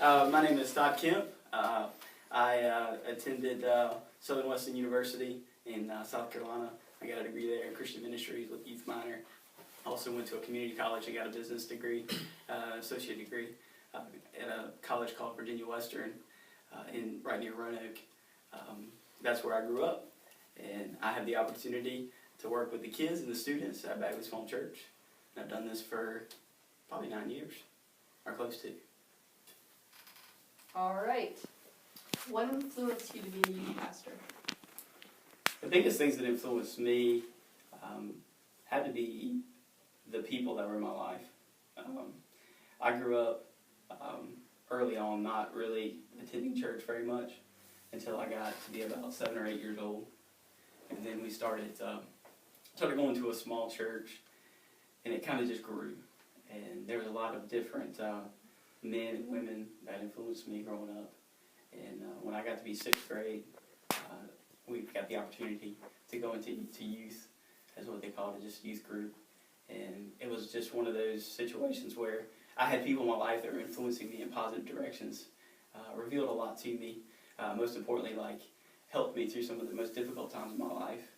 My name is Todd Kemp. I attended Southern Western University in South Carolina. I got a degree there in Christian Ministries with youth minor. Also went to a community college and got a business degree, associate degree, at a college called Virginia Western right near Roanoke. That's where I grew up, and I had the opportunity to work with the kids and the students at Bagley Small Church. And I've done this for probably 9 years, or close to. All right. What influenced you to be a youth pastor? The biggest things that influenced me had to be the people that were in my life. I grew up early on not really attending church very much until I got to be about 7 or 8 years old. And then we started going to a small church, and it kind of just grew. And there was a lot of different men and women that influenced me growing up. And when I got to be 6th grade, we got the opportunity to go into youth, as what they called it, just youth group. And it was just one of those situations where I had people in my life that were influencing me in positive directions, revealed a lot to me, most importantly, like, helped me through some of the most difficult times in my life.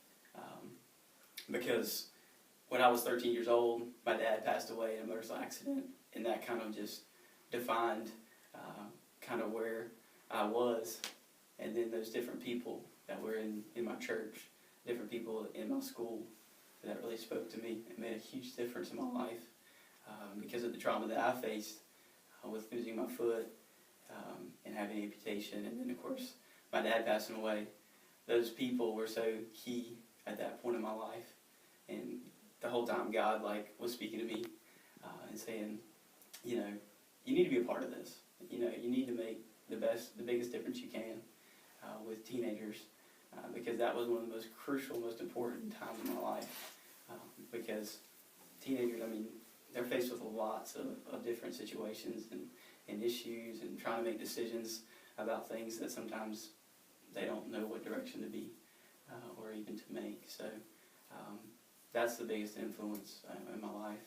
Because when I was 13 years old, my dad passed away in a motorcycle accident, and that kind of just defined kind of where I was. And then those different people that were in my church, different people in my school that really spoke to me and made a huge difference in my life because of the trauma that I faced with losing my foot and having amputation, and then of course my dad passing away. Those people were so key at that point in my life, and the whole time God was speaking to me and saying, you need to be a part of this. You need to make the biggest difference you can with teenagers, because that was one of the most crucial, most important times in my life. Because teenagers, they're faced with lots of different situations and issues, and trying to make decisions about things that sometimes they don't know what direction to be or even to make. So that's the biggest influence in my life,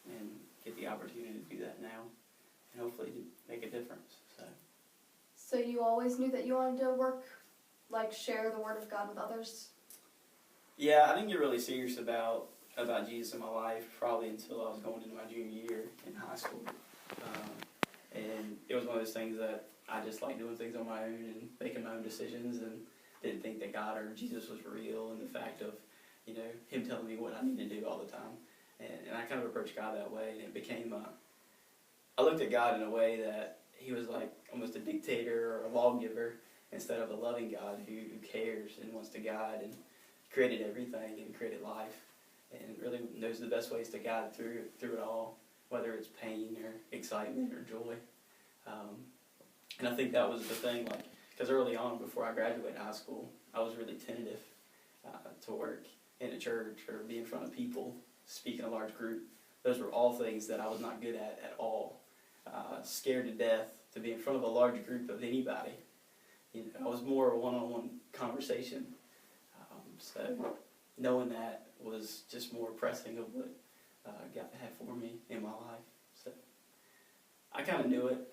and get the opportunity to do that now, and hopefully make a difference. So you always knew that you wanted to work, share the Word of God with others? Yeah, I didn't get really serious about Jesus in my life probably until I was going into my junior year in high school. And it was one of those things that I just liked doing things on my own and making my own decisions, and didn't think that God or Jesus was real, and the fact of, Him telling me what I need to do all the time. And I kind of approached God that way, and it became, I looked at God in a way that He was like almost a dictator or a lawgiver, instead of a loving God who cares and wants to guide, and created everything and created life, and really knows the best ways to guide through it all, whether it's pain or excitement or joy. And I think that was the thing, because early on, before I graduated high school, I was really tentative to work in a church or be in front of people, speak in a large group. Those were all things that I was not good at all. Scared to death to be in front of a large group of anybody. I was more a one-on-one conversation. So knowing that was just more pressing of what God had for me in my life. So I kind of knew it,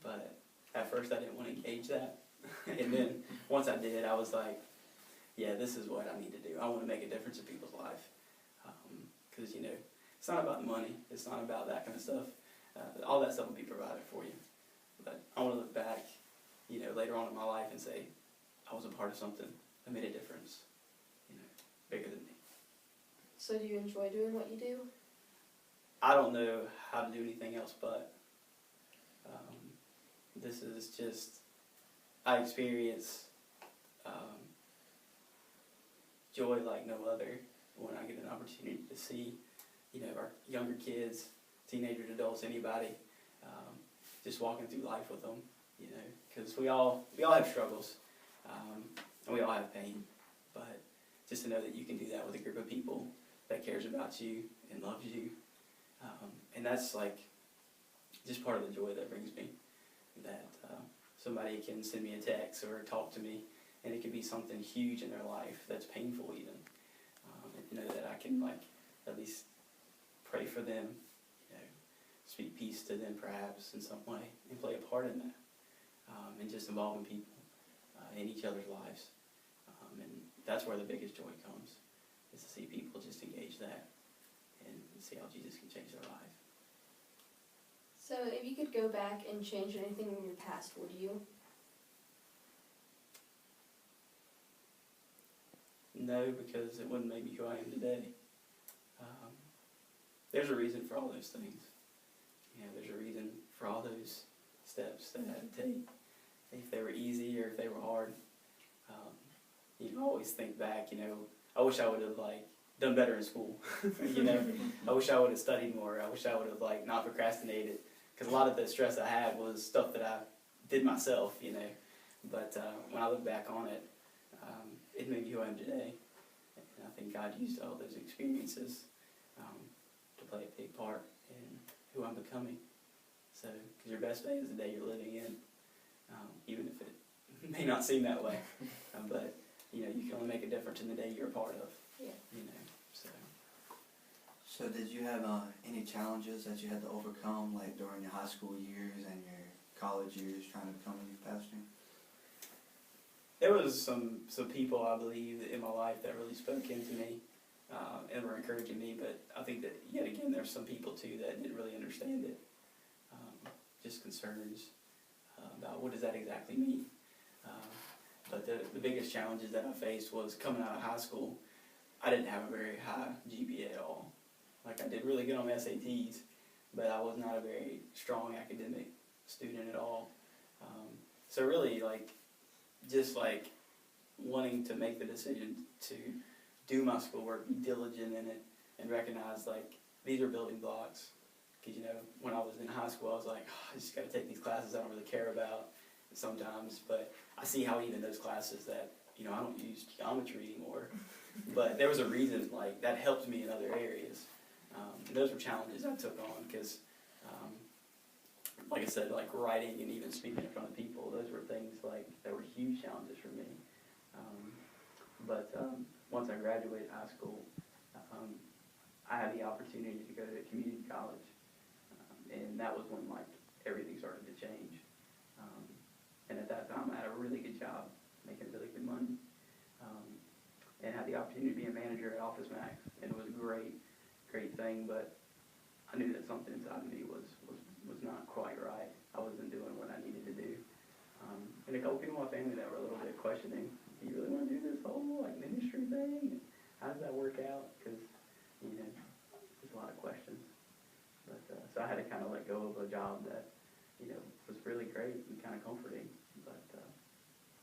but at first I didn't want to engage that. And then once I did, I was like, yeah, this is what I need to do. I want to make a difference in people's life. Because, it's not about money. It's not about that kind of stuff. All that stuff will be provided for you. But I want to look back, later on in my life and say, I was a part of something that made a difference, bigger than me. So do you enjoy doing what you do? I don't know how to do anything else, but this is just, I experience joy like no other when I get an opportunity to see, our younger kids, teenagers, adults, anybody, just walking through life with them, because we all have struggles, and we all have pain, but just to know that you can do that with a group of people that cares about you and loves you, and that's just part of the joy that brings me, that somebody can send me a text or talk to me, and it can be something huge in their life that's painful even, and to know that I can at least pray for them, speak peace to them perhaps in some way and play a part in that, and just involving people in each other's lives. And that's where the biggest joy comes, is to see people just engage that and see how Jesus can change their life. So if you could go back and change anything in your past, would you? No, because it wouldn't make me who I am today. There's a reason for all those things. There's a reason for all those steps that I had to take. If they were easy or if they were hard. I always think back, I wish I would have done better in school. I wish I would have studied more. I wish I would have not procrastinated, because a lot of the stress I had was stuff that I did myself. But when I look back on it, it made me who I am today. And I think God used all those experiences to play a big part in who I'm becoming. So, because your best day is the day you're living in, even if it may not seem that way. But you can only make a difference in the day you're a part of. Yeah. So did you have any challenges that you had to overcome, during your high school years and your college years, trying to become a youth pastor? There was some people, I believe, in my life that really spoke into me and were encouraging me, but I think that, yet again, there's some people, too, that didn't really understand it. Just concerns about what does that exactly mean. But the biggest challenges that I faced was coming out of high school. I didn't have a very high GPA at all. I did really good on my SATs, but I was not a very strong academic student at all. So really, just wanting to make the decision to do my schoolwork, be diligent in it, and recognize these are building blocks. Because when I was in high school, I was like, I just got to take these classes I don't really care about sometimes. But I see how even those classes that I don't use geometry anymore, but there was a reason that helped me in other areas. And those were challenges I took on because, like I said, writing and even speaking in front of people, those were things that were huge challenges for me. But once I graduated high school, I had the opportunity to go to community college, and that was when everything started to change. And at that time, I had a really good job, making really good money, and had the opportunity to be a manager at Office Max, and it was a great thing. But I knew that something inside of me was not quite right. I wasn't doing what I needed to do. And a couple people in my family that were a little bit questioning, do you really want to do this whole ministry thing? And how does that work out? Because, there's a lot of questions. But so I had to kind of let go of a job that, was really great and kind of comforting, but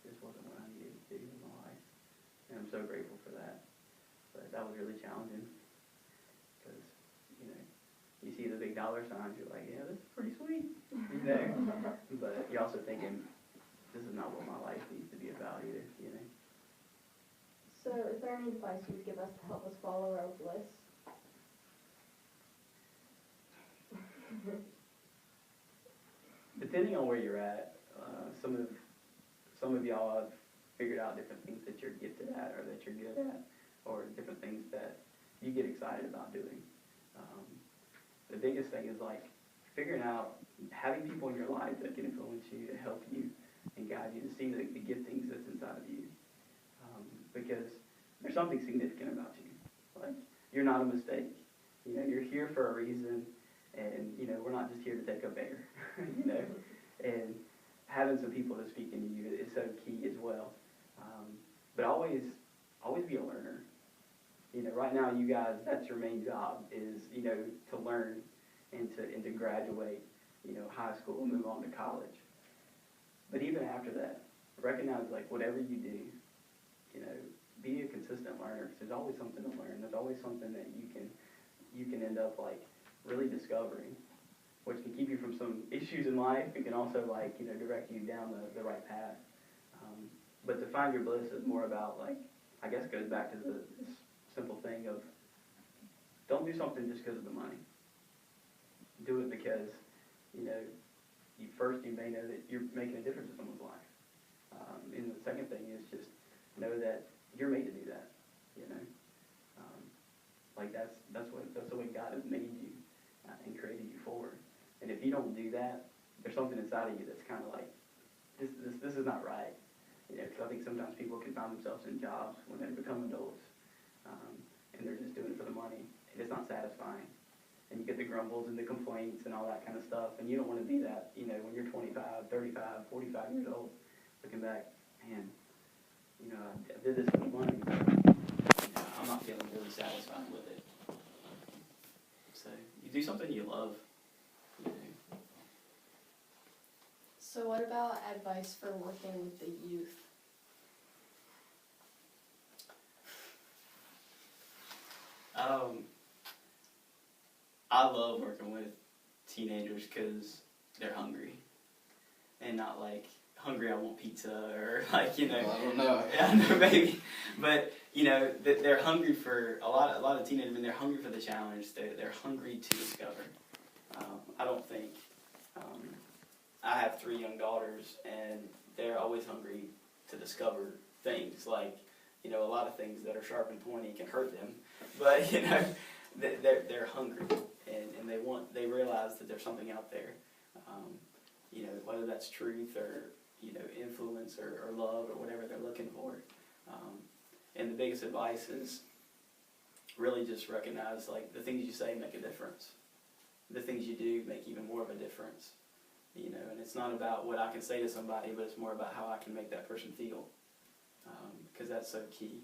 just wasn't what I needed to do in my life. And I'm so grateful for that. But that was really challenging because, you see the big dollar signs, you're like, yeah, this is pretty sweet, But you're also thinking, this is not what my life needs to be about either, So is there any advice you would give us to help us follow our bliss? Depending on where you're at, some of y'all have figured out different things that you're gifted at or that you're good at, or different things that you get excited about doing. The biggest thing is figuring out, having people in your life that can influence you, to help you and guide you, to see the giftings that's inside of you. Because there's something significant about you. You're not a mistake. You're here for a reason, and we're not just here to take up air. And having some people to speak into you is so key as well. But always be a learner. Right now, you guys, that's your main job is to learn and to graduate high school and move on to college. But even after that, recognize whatever you do, be a consistent learner, because there's always something to learn. There's always something that you can end up really discovering, which can keep you from some issues in life. It can also direct you down the right path. But to find your bliss is more about I guess it goes back to this simple thing of, don't do something just because of the money. Do it because you may know that you're making a difference in someone's life. And the second thing is just know that you're made to do that. That's the way God has made you and created you for. And if you don't do that, there's something inside of you that's kind of like, this is not right. You know, because I think sometimes people can find themselves in jobs when they become adults, and they're just doing it for the money, and it's not satisfying. And you get the grumbles and the complaints and all that kind of stuff, and you don't want to be that, you know, when you're 25, 35, 45 years old, looking back, man, you know, I did this for the money, but you know, I'm not feeling really satisfied with it. So, you do something you love, you know. So what about advice for working with the youth? I love working with teenagers because they're hungry, and not like hungry I want pizza or like, you know. Well, I don't know. Yeah, no, maybe, but you know they're hungry for a lot of teenagers. They're hungry for the challenge. They're hungry to discover. I don't think I have 3 young daughters, and they're always hungry to discover things. Like, you know, a lot of things that are sharp and pointy can hurt them, but you know, they're hungry, and they realize that there's something out there. You know, whether that's truth or, you know, influence or love or whatever they're looking for. And the biggest advice is really just recognize, like, the things you say make a difference. The things you do make even more of a difference. You know, and it's not about what I can say to somebody, but it's more about how I can make that person feel. Because that's so key.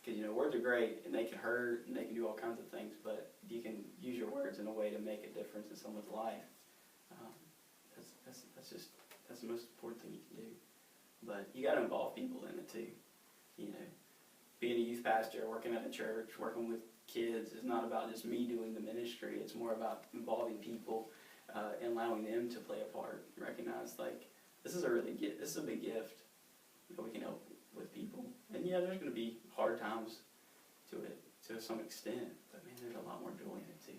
Because, you know, words are great, and they can hurt, and they can do all kinds of things, but you can use your words in a way to make a difference in someone's life. That's the most important thing you can do. But you got to involve people in it too. You know, being a youth pastor, working at a church, working with kids is not about just me doing the ministry. It's more about involving people and allowing them to play a part. Recognize, like, this is a big gift that we can help with people. And yeah, there's going to be hard times to it to some extent, but man, there's a lot more joy in it too.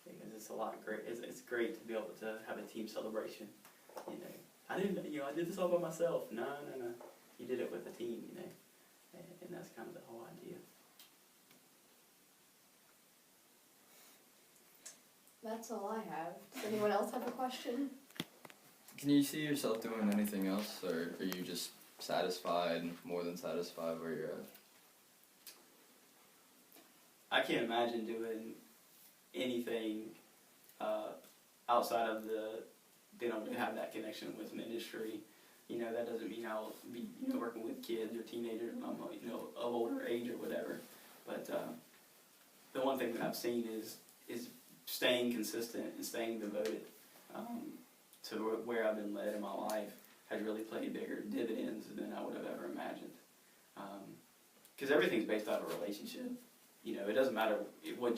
Because it's a lot great. It's great to be able to have a team celebration. You know, I did this all by myself. No. You did it with a team. You know, and that's kind of the whole idea. That's all I have. Does anyone else have a question? Can you see yourself doing anything else, or are you just satisfied, more than satisfied where you're at? I can't imagine doing anything outside of being able to have that connection with ministry. You know, that doesn't mean I'll be, you know, working with kids or teenagers, you know, of older age or whatever. But the one thing that I've seen is staying consistent and staying devoted to where I've been led in my life has really played bigger dividends than I would have ever imagined. Because everything's based out of a relationship. You know, it doesn't matter what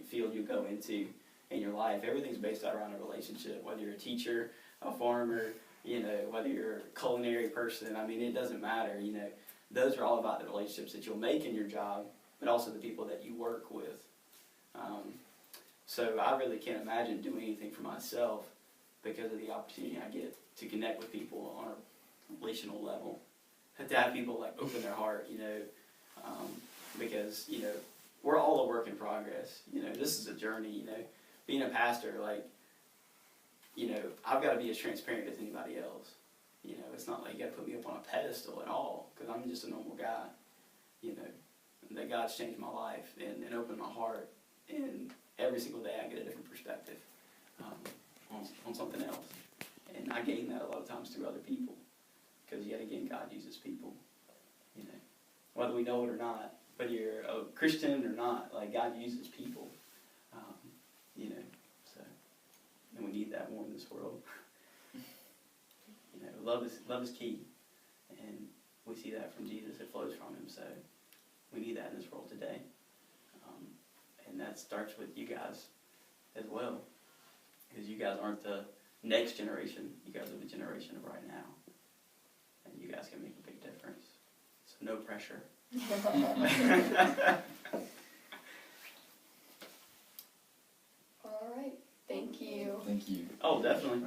field you go into in your life. Everything's based out around a relationship. Whether you're a teacher, a farmer, you know, whether you're a culinary person. I mean, it doesn't matter. You know, those are all about the relationships that you'll make in your job, but also the people that you work with. So I really can't imagine doing anything for myself because of the opportunity I get to connect with people on a relational level. To have people, like, open their heart, you know, because, you know, we're all a work in progress. You know, this is a journey, you know. Being a pastor, like, you know, I've got to be as transparent as anybody else. You know, it's not like you got to put me up on a pedestal at all, because I'm just a normal guy. You know, that God's changed my life and opened my heart, and every single day I get a different perspective on something else. And I gain that a lot of times through other people, because yet again, God uses people. You know, whether we know it or not, whether you're a Christian or not, like, God uses people. You know, so, and we need that more in this world. You know, love is key, and we see that from Jesus. It flows from him, so we need that in this world today. And that starts with you guys as well, because you guys aren't the next generation. You guys are the generation of right now, and you guys can make a big difference. So no pressure. All right. Thank you. Thank you. Oh, definitely.